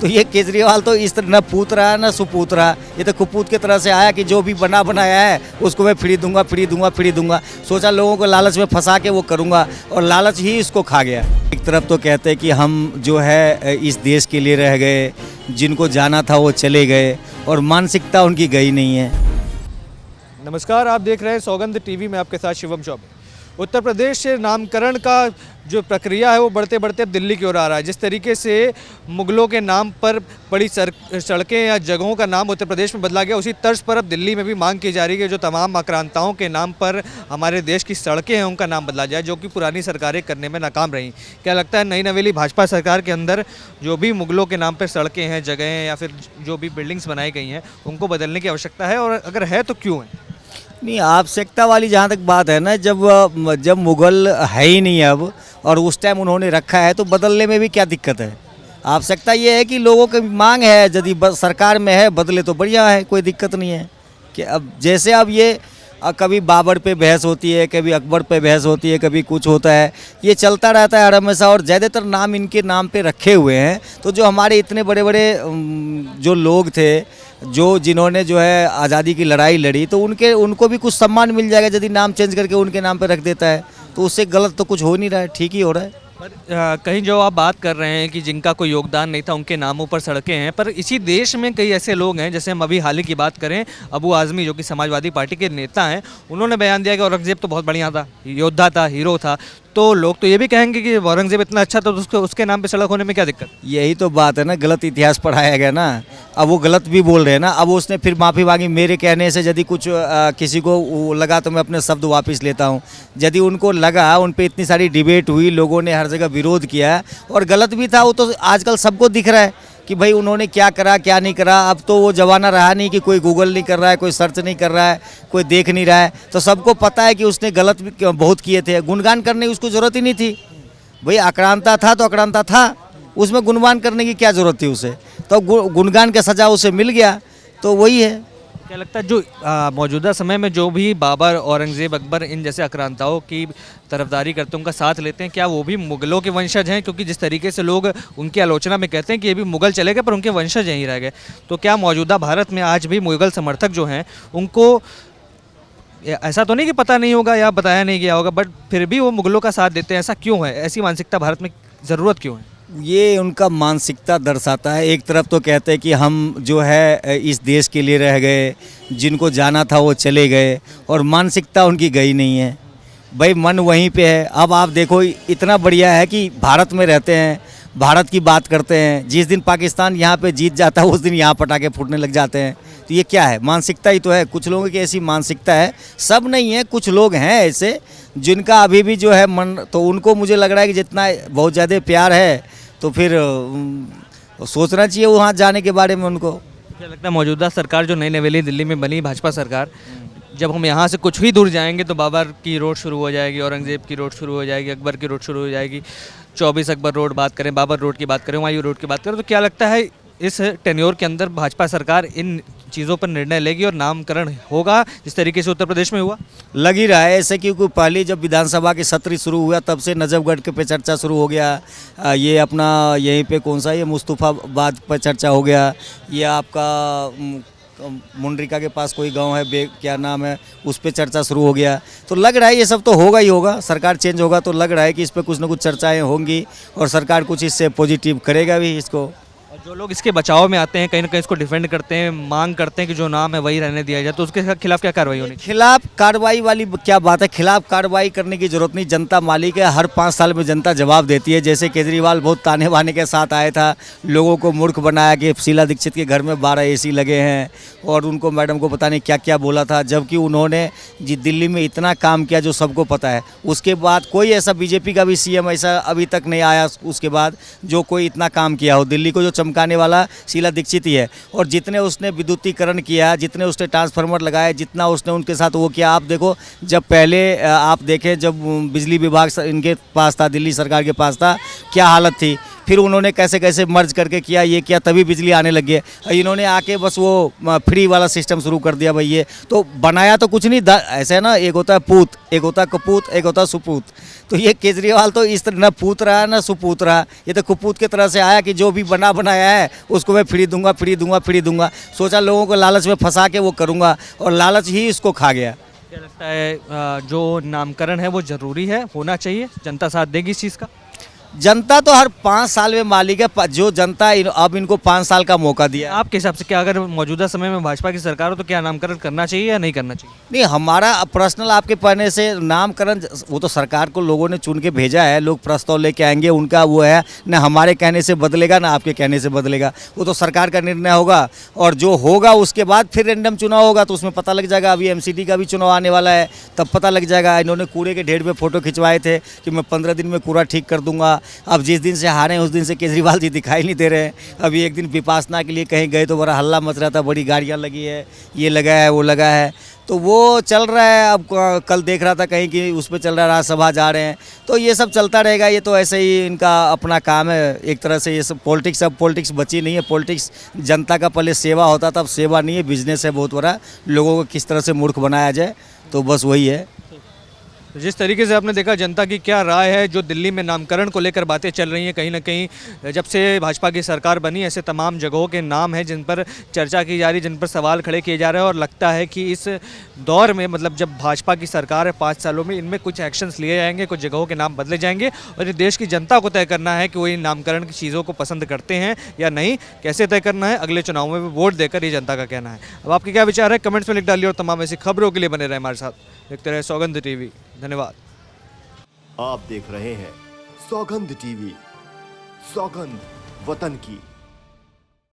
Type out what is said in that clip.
तो ये केजरीवाल तो इस तरह न पूत रहा है न सुपूत रहा, ये तो कुपूत की तरह से आया कि जो भी बना बनाया है उसको मैं फ्री दूंगा फ्री दूंगा फ्री दूंगा। सोचा लोगों को लालच में फंसा के वो करूंगा और लालच ही इसको खा गया। एक तरफ तो कहते हैं कि हम जो है इस देश के लिए रह गए, जिनको जाना था वो चले गए और मानसिकता उनकी गई नहीं है। नमस्कार, आप देख रहे हैं सौगंध टीवी में आपके साथ शिवम चौबे। उत्तर प्रदेश से नामकरण का जो प्रक्रिया है वो बढ़ते बढ़ते अब दिल्ली की ओर आ रहा है। जिस तरीके से मुगलों के नाम पर बड़ी सड़कें या जगहों का नाम उत्तर प्रदेश में बदला गया, उसी तर्ज पर अब दिल्ली में भी मांग की जा रही है कि जो तमाम आक्रांताओं के नाम पर हमारे देश की सड़कें हैं उनका नाम बदला जाए, जो कि पुरानी सरकारें करने में नाकाम रहीं। क्या लगता है नई नवेली भाजपा सरकार के अंदर जो भी मुगलों के नाम पर सड़कें हैं, जगहें हैं या फिर जो भी बिल्डिंग्स बनाई गई हैं उनको बदलने की आवश्यकता है, और अगर है तो क्यों है? नहीं, आवश्यकता वाली जहाँ तक बात है ना, जब मुगल है ही नहीं अब और उस टाइम उन्होंने रखा है तो बदलने में भी क्या दिक्कत है। आवश्यकता ये है कि लोगों की मांग है, यदि सरकार में है बदले तो बढ़िया है, कोई दिक्कत नहीं है। कि अब जैसे अब ये कभी बाबर पे बहस होती है, कभी अकबर पे बहस होती है, कभी कुछ होता है, ये चलता रहता है हर हमेशा। और ज़्यादातर नाम इनके नाम पे रखे हुए हैं, तो जो हमारे इतने बड़े बड़े जो लोग थे, जो जिन्होंने जो है आज़ादी की लड़ाई लड़ी, तो उनको भी कुछ सम्मान मिल जाएगा यदि नाम चेंज करके उनके नाम पे रख देता है। तो उससे गलत तो कुछ हो नहीं रहा है, ठीक ही हो रहा है। पर कहीं जो आप बात कर रहे हैं कि जिनका कोई योगदान नहीं था उनके नामों पर सड़कें हैं, पर इसी देश में कई ऐसे लोग हैं, जैसे हम अभी हाल ही की बात करें, अबू आज़मी जो कि समाजवादी पार्टी के नेता हैं, उन्होंने बयान दिया कि औरंगज़ेब तो बहुत बढ़िया था, योद्धा था, हीरो था। तो लोग तो ये भी कहेंगे कि औरंगज़ेब इतना अच्छा था तो उसके नाम पे सड़क होने में क्या दिक्कत? यही तो बात है ना, गलत इतिहास पढ़ाया गया ना। अब वो गलत भी बोल रहे हैं ना। अब उसने फिर माफ़ी मांगी, मेरे कहने से यदि कुछ किसी को लगा तो मैं अपने शब्द वापस लेता हूँ। यदि उनको लगा, उन पे इतनी सारी डिबेट हुई, लोगों ने हर जगह विरोध किया और गलत भी था, वो तो आजकल सबको दिख रहा है कि भाई उन्होंने क्या करा क्या नहीं करा। अब तो वो ज़माना रहा नहीं कि कोई गूगल नहीं कर रहा है, कोई सर्च नहीं कर रहा है, कोई देख नहीं रहा है, तो सबको पता है कि उसने गलत भी बहुत किए थे। गुणगान करने की उसको ज़रूरत ही नहीं थी। भाई आक्रांता था तो आक्रांता था, उसमें गुणगान करने की क्या ज़रूरत थी उसे? तो गुणगान का सजा उसे मिल गया, तो वही है। क्या लगता है जो मौजूदा समय में जो भी बाबर, औरंगज़ेब, अकबर इन जैसे आक्रांताओं की तरफदारी करते हैं, उनका साथ लेते हैं, क्या वो भी मुगलों के वंशज हैं? क्योंकि जिस तरीके से लोग उनकी आलोचना में कहते हैं कि ये भी मुगल चले गए पर उनके वंशज यहीं रह गए, तो क्या मौजूदा भारत में आज भी मुगल समर्थक जो हैं उनको ऐसा तो नहीं कि पता नहीं होगा या बताया नहीं गया होगा, बट फिर भी वो मुगलों का साथ देते हैं? ऐसा क्यों है? ऐसी मानसिकता भारत में ज़रूरत क्यों है? ये उनका मानसिकता दर्शाता है। एक तरफ तो कहते हैं कि हम जो है इस देश के लिए रह गए, जिनको जाना था वो चले गए और मानसिकता उनकी गई नहीं है। भाई मन वहीं पे है। अब आप देखो, इतना बढ़िया है कि भारत में रहते हैं, भारत की बात करते हैं। जिस दिन पाकिस्तान यहाँ पे जीत जाता है उस दिन यहाँ पटाखे फूटने लग जाते हैं। तो ये क्या है? मानसिकता ही तो है। कुछ लोगों की ऐसी मानसिकता है, सब नहीं है, कुछ लोग हैं ऐसे जिनका अभी भी जो है मन, तो उनको मुझे लग रहा है कि जितना बहुत ज़्यादा प्यार है तो फिर सोचना चाहिए वहाँ जाने के बारे में उनको। क्या लगता है मौजूदा सरकार जो नई नवेली दिल्ली में बनी भाजपा सरकार, जब हम यहाँ से कुछ ही दूर जाएंगे तो बाबर की रोड शुरू हो जाएगी, औरंगज़ेब की रोड शुरू हो जाएगी, अकबर की रोड शुरू हो जाएगी, 24 अकबर रोड बात करें, बाबर रोड की बात करें, हुमायूं रोड की बात करें, तो क्या लगता है इस टेन्योर के अंदर भाजपा सरकार इन चीज़ों पर निर्णय लेगी और नामकरण होगा जिस तरीके से उत्तर प्रदेश में हुआ? लग ही रहा है ऐसे, क्योंकि पहले जब विधानसभा के सत्र शुरू हुआ तब से नजफगढ़ के पे चर्चा शुरू हो गया। ये अपना यहीं पे कौन सा, ये मुस्तफ़ाबाद पर चर्चा हो गया। ये आपका मुंड्रिका के पास कोई गांव है, क्या नाम है, उस पर चर्चा शुरू हो गया। तो लग रहा है ये सब तो होगा ही होगा। सरकार चेंज होगा तो लग रहा है कि इस पर कुछ ना कुछ चर्चाएँ होंगी और सरकार कुछ इससे पॉजिटिव करेगा भी इसको। और जो लोग इसके बचाव में आते हैं, कहीं ना कहीं इसको डिफेंड करते हैं, मांग करते हैं कि जो नाम है वही रहने दिया जाए, तो उसके खिलाफ क्या कार्रवाई होनी? खिलाफ कार्रवाई वाली क्या बात है? खिलाफ कार्रवाई करने की जरूरत नहीं। जनता मालिक है, हर 5 साल में जनता जवाब देती है। जैसे केजरीवाल बहुत ताने बाने के साथ आया था, लोगों को मूर्ख बनाया कि शीला दीक्षित के घर में 12 AC लगे हैं और उनको मैडम को पता नहीं क्या क्या बोला था, जबकि उन्होंने जी दिल्ली में इतना काम किया जो सबको पता है। उसके बाद कोई ऐसा बीजेपी का भी CM ऐसा अभी तक नहीं आया उसके बाद जो कोई इतना काम किया हो। दिल्ली को जो चमकाने वाला शीला दीक्षित ही है। और जितने उसने विद्युतीकरण किया, जितने उसने ट्रांसफार्मर लगाए, जितना उसने उनके साथ वो किया, आप देखो, जब पहले आप देखें जब बिजली विभाग इनके पास था, दिल्ली सरकार के पास था, क्या हालत थी। फिर उन्होंने कैसे कैसे मर्ज करके किया, ये किया, तभी बिजली आने लगी है। इन्होंने आके बस वो फ्री वाला सिस्टम शुरू कर दिया भाई। ये तो बनाया तो कुछ नहीं, ऐसा है ना, एक होता है पूत, एक होता है कपूत, एक होता है सुपूत। तो ये केजरीवाल तो इस तरह न पूत रहा न सुपूत रहा, ये तो कुपूत की तरह से आया कि जो भी बनाया है उसको मैं फ्री दूंगा, फ्री दूंगा, फ्री दूंगा। सोचा लोगों को लालच में फंसा के वो करूंगा, और लालच ही इसको खा गया। क्या लगता है जो नामकरण है वो ज़रूरी है, होना चाहिए, जनता साथ देगी इस चीज़ का? जनता तो हर 5 साल में मालिक है, जो जनता अब इनको 5 साल का मौका दिया है। आपके हिसाब से क्या अगर मौजूदा समय में भाजपा की सरकार हो तो क्या नामकरण करना चाहिए या नहीं करना चाहिए? नहीं, हमारा पर्सनल आपके पढ़ने से नामकरण, वो तो सरकार को लोगों ने चुन के भेजा है, लोग प्रस्ताव लेके आएंगे, उनका वो है ना, हमारे कहने से बदलेगा ना आपके कहने से बदलेगा, वो तो सरकार का निर्णय होगा। और जो होगा उसके बाद फिर रेंडम चुनाव होगा तो उसमें पता लग जाएगा। अभी एमसीडी का भी चुनाव आने वाला है, तब पता लग जाएगा। इन्होंने कूड़े के ढेर पे फोटो खिंचवाए थे कि मैं 15 दिन में कूड़ा ठीक कर दूंगा। अब जिस दिन से हारे उस दिन से केजरीवाल जी दिखाई नहीं दे रहे हैं। अभी एक दिन विपासना के लिए कहीं गए तो बड़ा हल्ला मच रहा था, बड़ी गाड़ियाँ लगी है, ये लगा है, वो लगा है, तो वो चल रहा है। अब कल देख रहा था कहीं कि उस पर चल रहा है, राज्यसभा जा रहे हैं, तो ये सब चलता रहेगा। ये तो ऐसे ही इनका अपना काम है एक तरह से। ये सब पॉलिटिक्स, अब पॉलिटिक्स बची नहीं है। पॉलिटिक्स जनता का पहले सेवा होता था, अब सेवा नहीं है, बिजनेस है बहुत बड़ा। लोगों को किस तरह से मूर्ख बनाया जाए, तो बस वही है। जिस तरीके से आपने देखा जनता की क्या राय है, जो दिल्ली में नामकरण को लेकर बातें चल रही हैं, कहीं ना कहीं जब से भाजपा की सरकार बनी ऐसे तमाम जगहों के नाम हैं जिन पर चर्चा की जा रही है, जिन पर सवाल खड़े किए जा रहे हैं। और लगता है कि इस दौर में, मतलब जब भाजपा की सरकार है 5 सालों में, इनमें कुछ एक्शंस लिए जाएंगे, कुछ जगहों के नाम बदले जाएंगे, और ये देश की जनता को तय करना है कि वो इन नामकरण की चीज़ों को पसंद करते हैं या नहीं। कैसे तय करना है, अगले चुनाव में भी वोट देकर ये जनता का कहना है। अब आपके क्या विचार है, कमेंट्स में लिख डालिए, और तमाम ऐसी खबरों के लिए बने रहे हमारे साथ। देखते रहे सौगंध टीवी। धन्यवाद। आप देख रहे हैं सौगंध टीवी, सौगंध वतन की।